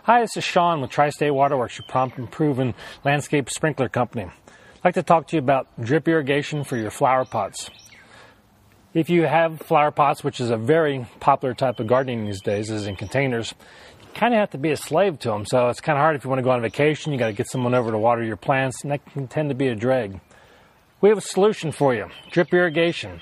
Hi, this is Sean with Tri-State Waterworks, your prompt and proven landscape sprinkler company. I'd like to talk to you about drip irrigation for your flower pots. If you have flower pots, which is a very popular type of gardening these days, is in containers, you kind of have to be a slave to them. So it's kind of hard if you want to go on vacation, you got to get someone over to water your plants, and that can tend to be a drag. We have a solution for you, drip irrigation.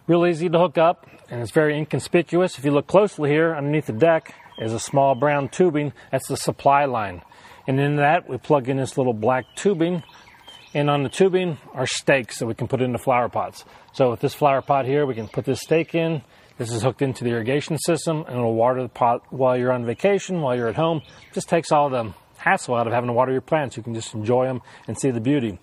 Real easy to hook up, and it's very inconspicuous. If you look closely here, underneath the deck is a small brown tubing. That's the supply line. And in that, we plug in this little black tubing. And on the tubing are stakes that we can put into flower pots. So with this flower pot here, we can put this stake in. This is hooked into the irrigation system, and it'll water the pot while you're on vacation, while you're at home. Just takes all the hassle out of having to water your plants. You can just enjoy them and see the beauty.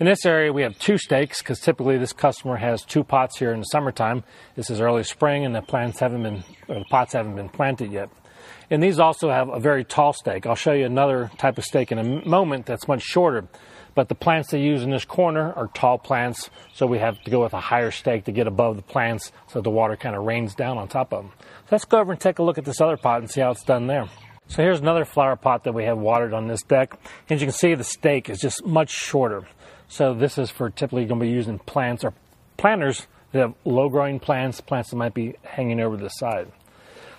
In this area, we have two stakes because typically this customer has two pots here in the summertime. This is early spring, and the pots haven't been planted yet. And these also have a very tall stake. I'll show you another type of stake in a moment that's much shorter. But the plants they use in this corner are tall plants, so we have to go with a higher stake to get above the plants so the water kind of rains down on top of them. So let's go over and take a look at this other pot and see how it's done there. So here's another flower pot that we have watered on this deck. As you can see, the stake is just much shorter. So this is for typically going to be used in plants or planters that have low-growing plants that might be hanging over the side.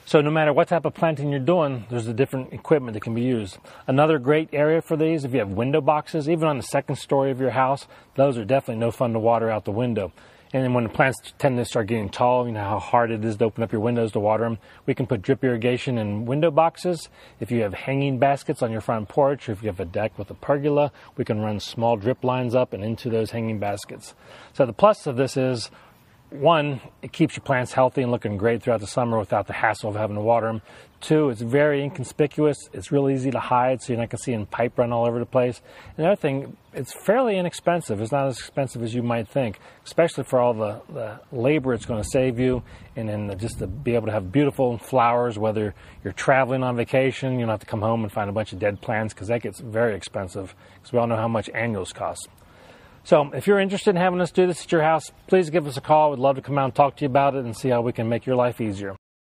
So no matter what type of planting you're doing, there's a different equipment that can be used. Another great area for these, if you have window boxes, even on the second story of your house, those are definitely no fun to water out the window. And then when the plants tend to start getting tall, you know how hard it is to open up your windows to water them. We can put drip irrigation in window boxes. If you have hanging baskets on your front porch, or if you have a deck with a pergola, we can run small drip lines up and into those hanging baskets. So the plus of this is, one, it keeps your plants healthy and looking great throughout the summer without the hassle of having to water them. Two, it's very inconspicuous. It's real easy to hide, so you're not going to see pipe run all over the place. And the other thing, it's fairly inexpensive. It's not as expensive as you might think, especially for all the labor it's going to save you, and then just to be able to have beautiful flowers, whether you're traveling on vacation, you don't have to come home and find a bunch of dead plants, because that gets very expensive, because we all know how much annuals cost. So if you're interested in having us do this at your house, please give us a call. We'd love to come out and talk to you about it and see how we can make your life easier.